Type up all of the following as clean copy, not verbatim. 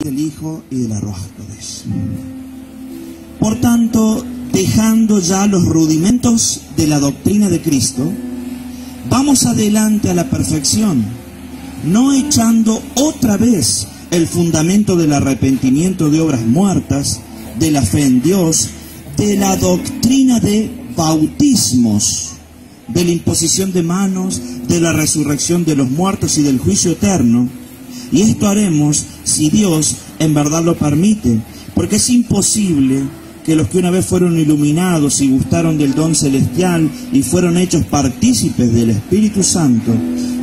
del Hijo y de la Ruach HaKodesh. Por tanto, dejando ya los rudimentos de la doctrina de Cristo, vamos adelante a la perfección, no echando otra vez el fundamento del arrepentimiento de obras muertas, de la fe en Dios, de la doctrina de bautismos, de la imposición de manos, de la resurrección de los muertos y del juicio eterno. Y esto haremos si Dios en verdad lo permite, porque es imposible que los que una vez fueron iluminados y gustaron del don celestial y fueron hechos partícipes del Espíritu Santo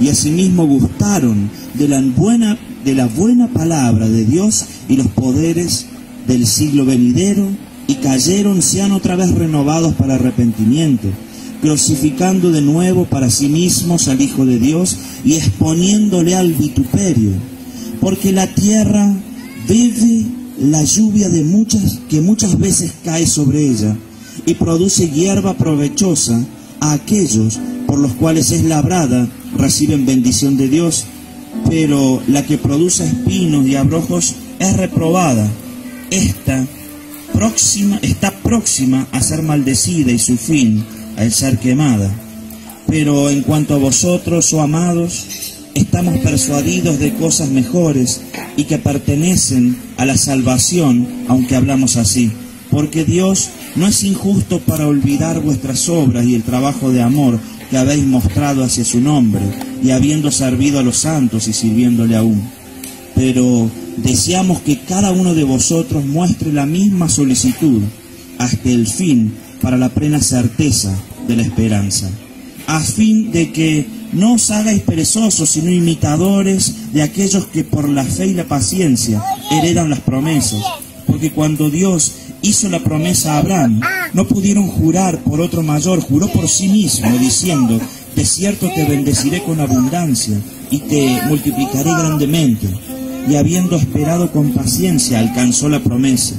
y asimismo gustaron de la buena palabra de Dios y los poderes del siglo venidero y cayeron, sean otra vez renovados para arrepentimiento, crucificando de nuevo para sí mismos al Hijo de Dios y exponiéndole al vituperio, porque la tierra bebe la lluvia que muchas veces cae sobre ella y produce hierba provechosa. A aquellos por los cuales es labrada reciben bendición de Dios, pero la que produce espinos y abrojos es reprobada. Está próxima a ser maldecida y su fin a ser quemada. Pero en cuanto a vosotros, oh amados, estamos persuadidos de cosas mejores y que pertenecen a la salvación, aunque hablamos así, porque Dios no es injusto para olvidar vuestras obras y el trabajo de amor que habéis mostrado hacia su nombre, y habiendo servido a los santos y sirviéndole aún. Pero deseamos que cada uno de vosotros muestre la misma solicitud hasta el fin, para la plena certeza de la esperanza, a fin de que no os hagáis perezosos, sino imitadores de aquellos que por la fe y la paciencia heredan las promesas. Porque cuando Dios hizo la promesa a Abraham, no pudieron jurar por otro mayor, juró por sí mismo, diciendo: de cierto te bendeciré con abundancia y te multiplicaré grandemente. Y habiendo esperado con paciencia, alcanzó la promesa.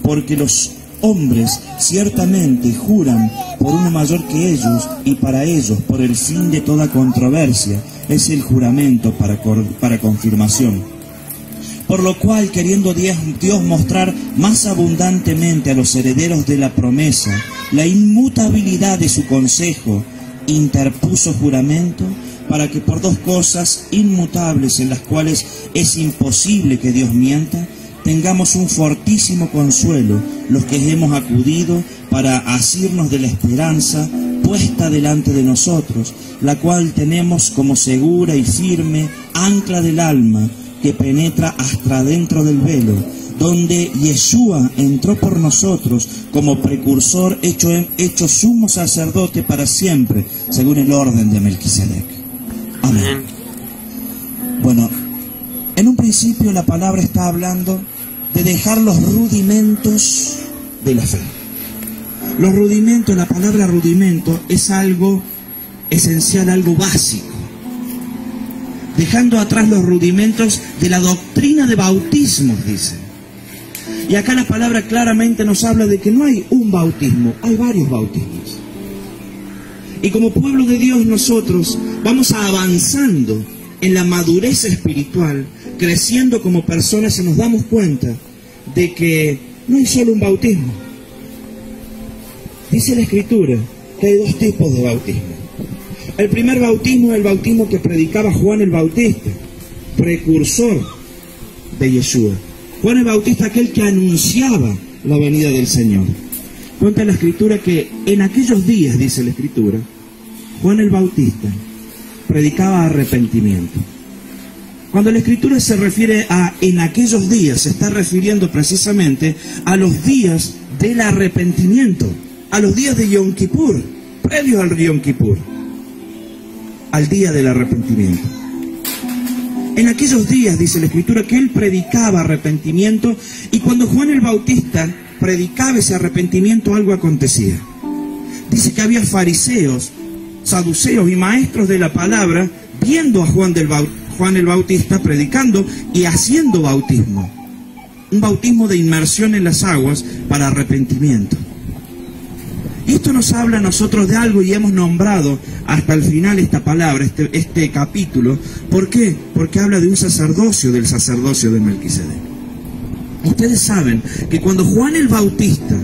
Porque los hombres ciertamente juran por uno mayor que ellos, y para ellos, por el fin de toda controversia, es el juramento para confirmación. Por lo cual, queriendo Dios mostrar más abundantemente a los herederos de la promesa la inmutabilidad de su consejo, interpuso juramento, para que por dos cosas inmutables en las cuales es imposible que Dios mienta, tengamos un fortísimo consuelo los que hemos acudido para asirnos de la esperanza puesta delante de nosotros, la cual tenemos como segura y firme ancla del alma, que penetra hasta dentro del velo, donde Yeshua entró por nosotros como precursor, hecho sumo sacerdote para siempre, según el orden de Melquisedec. Amén. Bueno, en un principio la palabra está hablando de dejar los rudimentos de la fe. Los rudimentos, la palabra rudimento es algo esencial, algo básico. Dejando atrás los rudimentos de la doctrina de bautismos, dice. Y acá la palabra claramente nos habla de que no hay un bautismo, hay varios bautismos. Y como pueblo de Dios nosotros vamos avanzando en la madurez espiritual, creciendo como personas, y nos damos cuenta de que no hay solo un bautismo. Dice la Escritura que hay dos tipos de bautismo. El primer bautismo es el bautismo que predicaba Juan el Bautista, precursor de Yeshua. Juan el Bautista, aquel que anunciaba la venida del Señor. Cuenta la Escritura que en aquellos días, dice la Escritura, Juan el Bautista predicaba arrepentimiento. Cuando la Escritura se refiere a en aquellos días, se está refiriendo precisamente a los días del arrepentimiento, a los días de Yom Kippur, previos al Yom Kippur, al día del arrepentimiento. En aquellos días, dice la Escritura, que él predicaba arrepentimiento, y cuando Juan el Bautista predicaba ese arrepentimiento, algo acontecía. Dice que había fariseos, saduceos y maestros de la palabra viendo a Juan el Bautista predicando y haciendo bautismo. Un bautismo de inmersión en las aguas para arrepentimiento. Y esto nos habla a nosotros de algo, y hemos nombrado hasta el final esta palabra, este capítulo. ¿Por qué? Porque habla de un sacerdocio, del sacerdocio de Melquisedec. Ustedes saben que cuando Juan el Bautista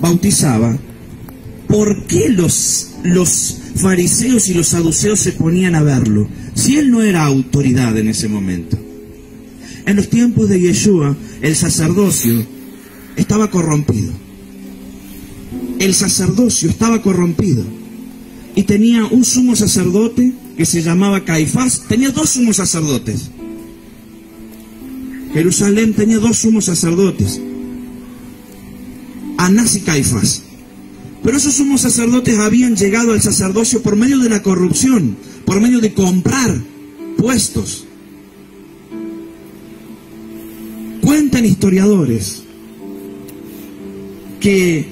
bautizaba, ¿por qué los fariseos y los saduceos se ponían a verlo? Si él no era autoridad en ese momento. En los tiempos de Yeshua, el sacerdocio estaba corrompido. El sacerdocio estaba corrompido. Y tenía un sumo sacerdote que se llamaba Caifás. Tenía dos sumos sacerdotes. Jerusalén tenía dos sumos sacerdotes, Anás y Caifás. Pero esos sumos sacerdotes habían llegado al sacerdocio por medio de la corrupción, por medio de comprar puestos. Cuentan historiadores que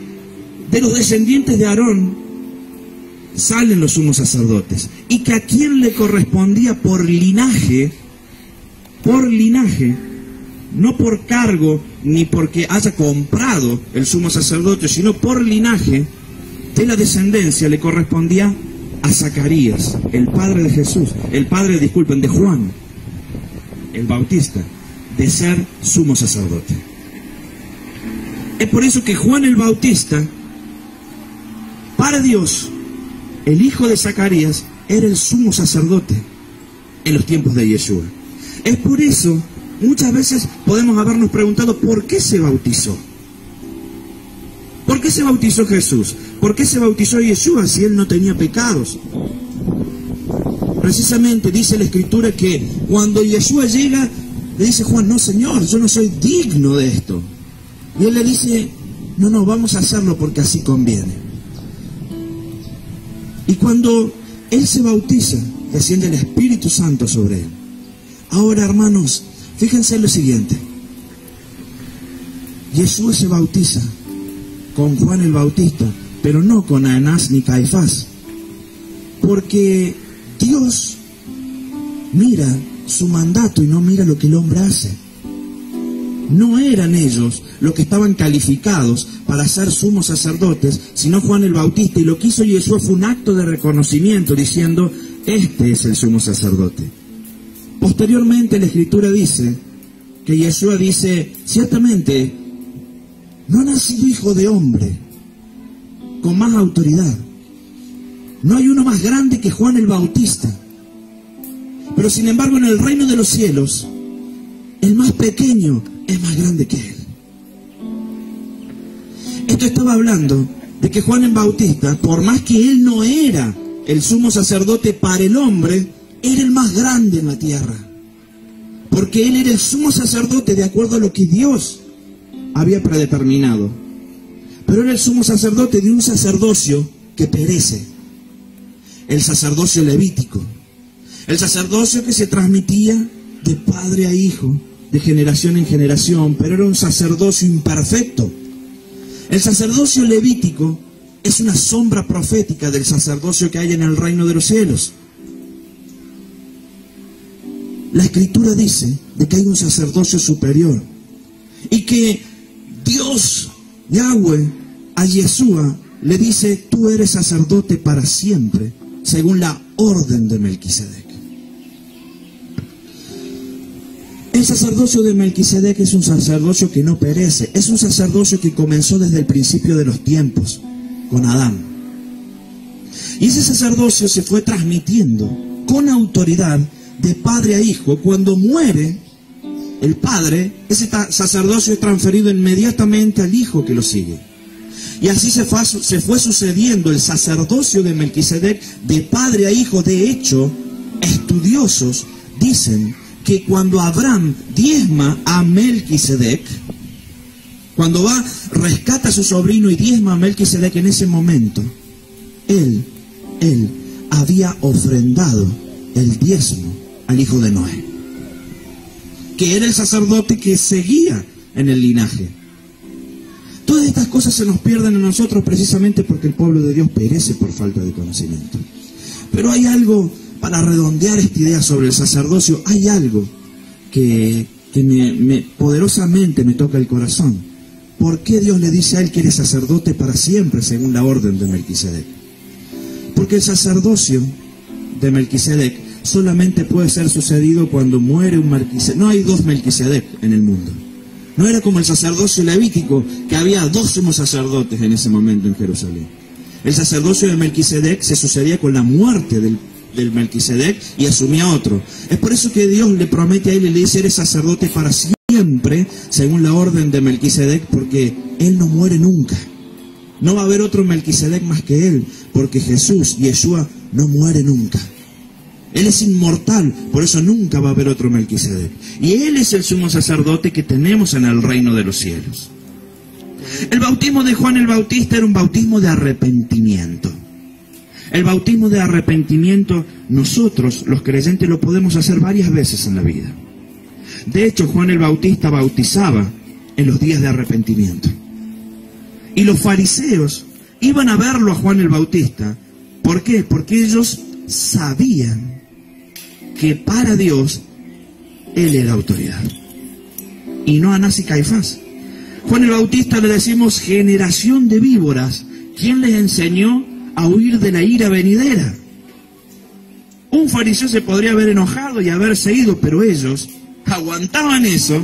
de los descendientes de Aarón salen los sumos sacerdotes, y que a quien le correspondía por linaje, no por cargo ni porque haya comprado el sumo sacerdote, sino por linaje de la descendencia, le correspondía a Zacarías, el padre de Jesús, de Juan el Bautista, de ser sumo sacerdote. Es por eso que Juan el Bautista, para Dios, el hijo de Zacarías, era el sumo sacerdote en los tiempos de Yeshua. Es por eso, muchas veces podemos habernos preguntado ¿por qué se bautizó? ¿Por qué se bautizó Jesús? ¿Por qué se bautizó Yeshua si él no tenía pecados? Precisamente dice la Escritura que cuando Yeshua llega, le dice Juan, no Señor, yo no soy digno de esto. Y él le dice, no, vamos a hacerlo porque así conviene. Y cuando él se bautiza, desciende el Espíritu Santo sobre él. Ahora, hermanos, fíjense en lo siguiente. Yeshua se bautiza con Juan el Bautista, pero no con Anás ni Caifás, porque Dios mira su mandato y no mira lo que el hombre hace. No eran ellos los que estaban calificados para ser sumos sacerdotes, sino Juan el Bautista, y lo que hizo Yeshua fue un acto de reconocimiento, diciendo, este es el sumo sacerdote. Posteriormente la Escritura dice que Yeshua dice, ciertamente no ha nacido hijo de hombre con más autoridad. No hay uno más grande que Juan el Bautista. Pero sin embargo en el reino de los cielos, el más pequeño es más grande que él. Esto estaba hablando de que Juan el Bautista, por más que él no era el sumo sacerdote para el hombre, era el más grande en la tierra, porque él era el sumo sacerdote de acuerdo a lo que Dios había predeterminado. Pero era el sumo sacerdote de un sacerdocio que perece, el sacerdocio levítico, el sacerdocio que se transmitía de padre a hijo, de generación en generación, pero era un sacerdocio imperfecto. El sacerdocio levítico es una sombra profética del sacerdocio que hay en el reino de los cielos. La Escritura dice de que hay un sacerdocio superior y que Dios, Yahweh, a Yeshua le dice, tú eres sacerdote para siempre, según la orden de Melquisedec. El sacerdocio de Melquisedec es un sacerdocio que no perece, es un sacerdocio que comenzó desde el principio de los tiempos, con Adán. Y ese sacerdocio se fue transmitiendo con autoridad de padre a hijo. Cuando muere el padre, ese sacerdocio es transferido inmediatamente al hijo que lo sigue. Y así se fue sucediendo el sacerdocio de Melquisedec de padre a hijo. De hecho, estudiosos dicen que cuando Abraham diezma a Melquisedec, cuando rescata a su sobrino y diezma a Melquisedec, en ese momento, él había ofrendado el diezmo al hijo de Noé, que era el sacerdote que seguía en el linaje. Todas estas cosas se nos pierden a nosotros precisamente porque el pueblo de Dios perece por falta de conocimiento. Pero hay algo, para redondear esta idea sobre el sacerdocio, hay algo que poderosamente me toca el corazón. ¿Por qué Dios le dice a él que eres sacerdote para siempre, según la orden de Melquisedec? Porque el sacerdocio de Melquisedec solamente puede ser sucedido cuando muere un Melquisedec. No hay dos Melquisedec en el mundo. No era como el sacerdocio levítico, que había 2 sumos sacerdotes en ese momento en Jerusalén. El sacerdocio de Melquisedec se sucedía con la muerte del Melquisedec y asumía otro. Es por eso que Dios le promete a él y le dice: eres sacerdote para siempre, según la orden de Melquisedec, porque él no muere nunca. No va a haber otro Melquisedec más que él, porque Jesús, Yeshua, no muere nunca. Él es inmortal, por eso nunca va a haber otro Melquisedec. Y él es el sumo sacerdote que tenemos en el reino de los cielos. El bautismo de Juan el Bautista era un bautismo de arrepentimiento. El bautismo de arrepentimiento, nosotros, los creyentes, lo podemos hacer varias veces en la vida. De hecho, Juan el Bautista bautizaba en los días de arrepentimiento. Y los fariseos iban a verlo a Juan el Bautista. ¿Por qué? Porque ellos sabían que para Dios él era autoridad. Y no Anás y Caifás. Juan el Bautista le decimos generación de víboras. ¿Quién les enseñó a huir de la ira venidera? Un fariseo se podría haber enojado y haberse ido, pero ellos aguantaban eso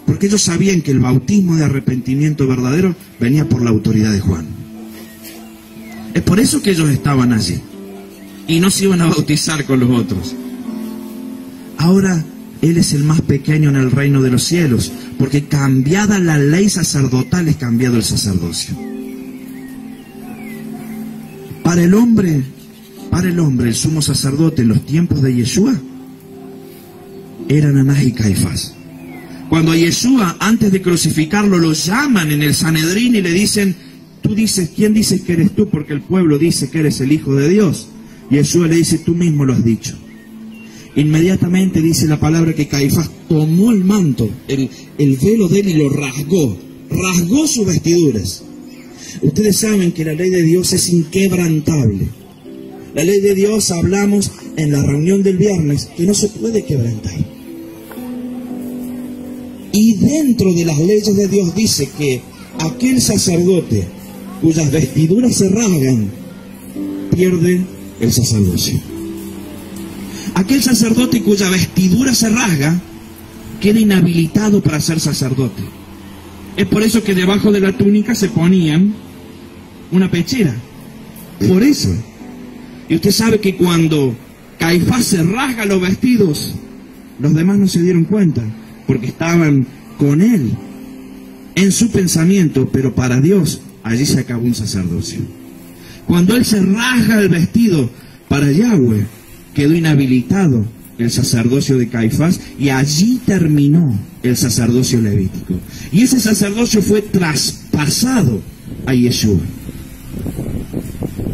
porque ellos sabían que el bautismo de arrepentimiento verdadero venía por la autoridad de Juan. Es por eso que ellos estaban allí y no se iban a bautizar con los otros. Ahora él es el más pequeño en el reino de los cielos, porque cambiada la ley sacerdotal es cambiado el sacerdocio. Para el hombre, el sumo sacerdote en los tiempos de Yeshua eran Anás y Caifás. Cuando a Yeshua, antes de crucificarlo, lo llaman en el Sanedrín y le dicen: tú dices, ¿quién dices que eres tú? Porque el pueblo dice que eres el Hijo de Dios. Yeshua le dice: tú mismo lo has dicho. Inmediatamente dice la palabra que Caifás tomó el manto, el velo de él, y lo rasgó sus vestiduras. Ustedes saben que la ley de Dios es inquebrantable. La ley de Dios, hablamos en la reunión del viernes, que no se puede quebrantar. Y dentro de las leyes de Dios dice que aquel sacerdote cuyas vestiduras se rasgan pierde el sacerdocio. Aquel sacerdote cuya vestidura se rasga queda inhabilitado para ser sacerdote. Es por eso que debajo de la túnica se ponían una pechera. Por eso. Y usted sabe que cuando Caifás se rasga los vestidos, los demás no se dieron cuenta, porque estaban con él en su pensamiento, pero para Dios allí se acabó un sacerdocio. Cuando él se rasga el vestido, para Yahweh quedó inhabilitado el sacerdocio de Caifás, y allí terminó el sacerdocio levítico. Y ese sacerdocio fue traspasado a Yeshua.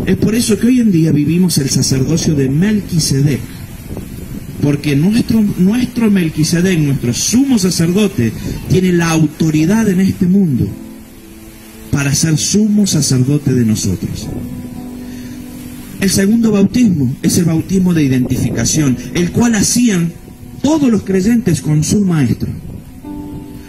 Es por eso que hoy en día vivimos el sacerdocio de Melquisedec, porque nuestro Melquisedec, nuestro sumo sacerdote, tiene la autoridad en este mundo para ser sumo sacerdote de nosotros. El segundo bautismo es el bautismo de identificación, el cual hacían todos los creyentes con su maestro.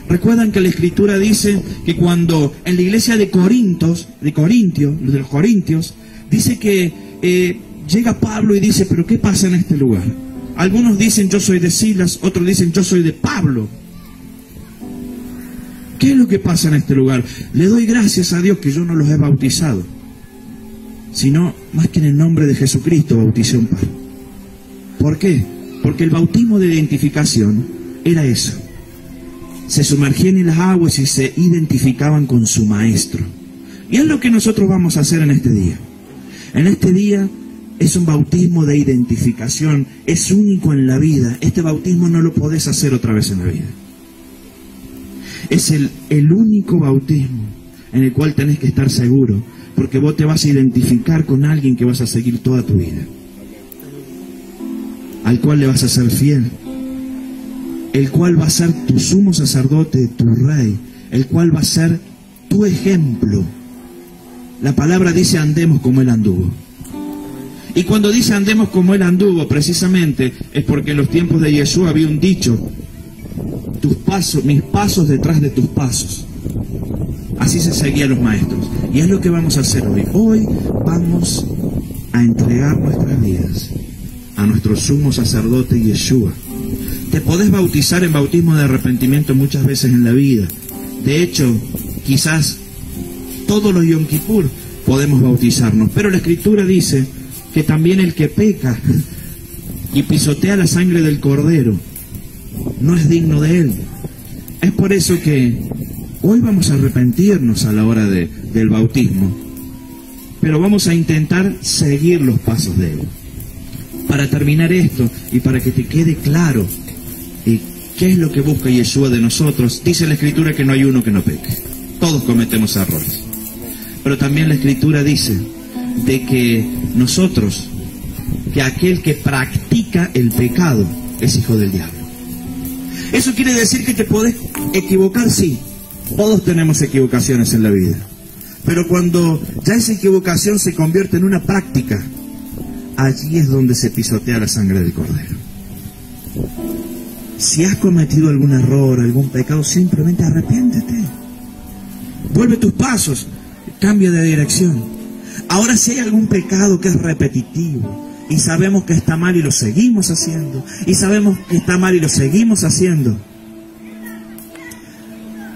Recuerdan que la Escritura dice que cuando en la iglesia de los Corintios, dice que llega Pablo y dice: ¿pero qué pasa en este lugar? Algunos dicen: yo soy de Silas, otros dicen: yo soy de Pablo. ¿Qué es lo que pasa en este lugar? Le doy gracias a Dios que yo no los he bautizado, sino más que en el nombre de Jesucristo bauticé un par. ¿Por qué? Porque el bautismo de identificación era eso. Se sumergían en las aguas y se identificaban con su maestro. Y es lo que nosotros vamos a hacer en este día. En este día es un bautismo de identificación, es único en la vida. Este bautismo no lo podés hacer otra vez en la vida. Es el único bautismo en el cual tenés que estar seguro, porque vos te vas a identificar con alguien que vas a seguir toda tu vida, al cual le vas a ser fiel, el cual va a ser tu sumo sacerdote, tu rey, el cual va a ser tu ejemplo. La palabra dice: andemos como él anduvo. Y cuando dice andemos como él anduvo, precisamente es porque en los tiempos de Yeshua había un dicho: tus pasos, mis pasos detrás de tus pasos. Así se seguían los maestros. Y es lo que vamos a hacer hoy. Hoy vamos a entregar nuestras vidas a nuestro sumo sacerdote Yeshua, te podés bautizar en bautismo de arrepentimiento muchas veces en la vida. De hecho, quizás todos los Yom Kippur podemos bautizarnos, pero la Escritura dice que también el que peca y pisotea la sangre del Cordero no es digno de él. Es por eso que hoy vamos a arrepentirnos a la hora del bautismo, pero vamos a intentar seguir los pasos de él. Para terminar esto y para que te quede claro qué es lo que busca Yeshua de nosotros, dice la Escritura que no hay uno que no peque. Todos cometemos errores. Pero también la Escritura dice de que nosotros, que aquel que practica el pecado es hijo del diablo. Eso quiere decir que te podés equivocar, sí. Todos tenemos equivocaciones en la vida. Pero cuando ya esa equivocación se convierte en una práctica, allí es donde se pisotea la sangre del Cordero. Si has cometido algún error, algún pecado, simplemente arrepiéntete. Vuelve tus pasos, cambia de dirección. Ahora, si hay algún pecado que es repetitivo y sabemos que está mal y lo seguimos haciendo, y sabemos que está mal y lo seguimos haciendo,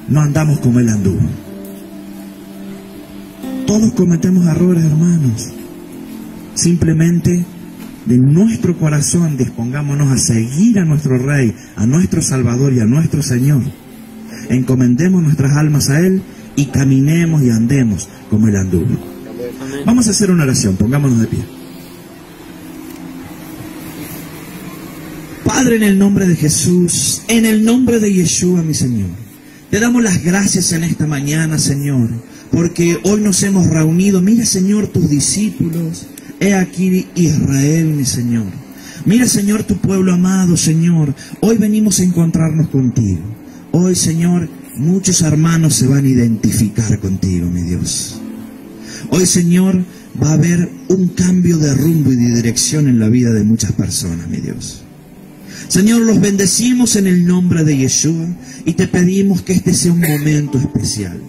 no andamos como él anduvo. Todos cometemos errores, hermanos. Simplemente de nuestro corazón dispongámonos a seguir a nuestro Rey, a nuestro Salvador y a nuestro Señor. Encomendemos nuestras almas a Él y caminemos y andemos como Él anduvo. Vamos a hacer una oración, pongámonos de pie. Padre, en el nombre de Jesús, en el nombre de Yeshua, mi Señor, te damos las gracias en esta mañana, Señor, porque hoy nos hemos reunido. Mira, Señor, tus discípulos. He aquí Israel, mi Señor. Mira, Señor, tu pueblo amado, Señor. Hoy venimos a encontrarnos contigo. Hoy, Señor, muchos hermanos se van a identificar contigo, mi Dios. Hoy, Señor, va a haber un cambio de rumbo y de dirección en la vida de muchas personas, mi Dios. Señor, los bendecimos en el nombre de Yeshua y te pedimos que este sea un momento especial.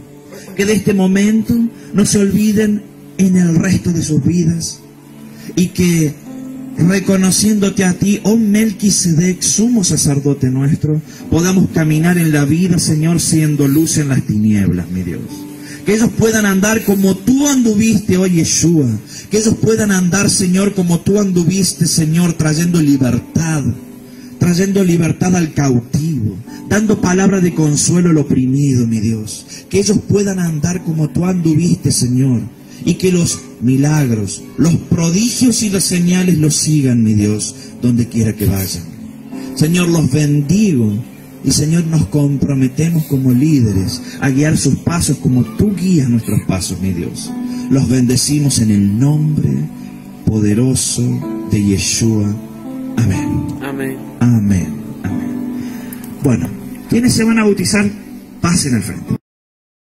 Que de este momento no se olviden en el resto de sus vidas y que, reconociéndote a ti, oh Melquisedec, sumo sacerdote nuestro, podamos caminar en la vida, Señor, siendo luz en las tinieblas, mi Dios. Que ellos puedan andar como tú anduviste, oh Yeshua. Que ellos puedan andar, Señor, como tú anduviste, Señor, trayendo libertad al cautivo, dando palabra de consuelo al oprimido, mi Dios. Que ellos puedan andar como tú anduviste, Señor, y que los milagros, los prodigios y las señales los sigan, mi Dios, donde quiera que vayan. Señor, los bendigo y, Señor, nos comprometemos como líderes a guiar sus pasos como tú guías nuestros pasos, mi Dios. Los bendecimos en el nombre poderoso de Yeshua. Amén. Amén. Amén. Amén. Bueno, ¿quiénes se van a bautizar? Pasen al frente.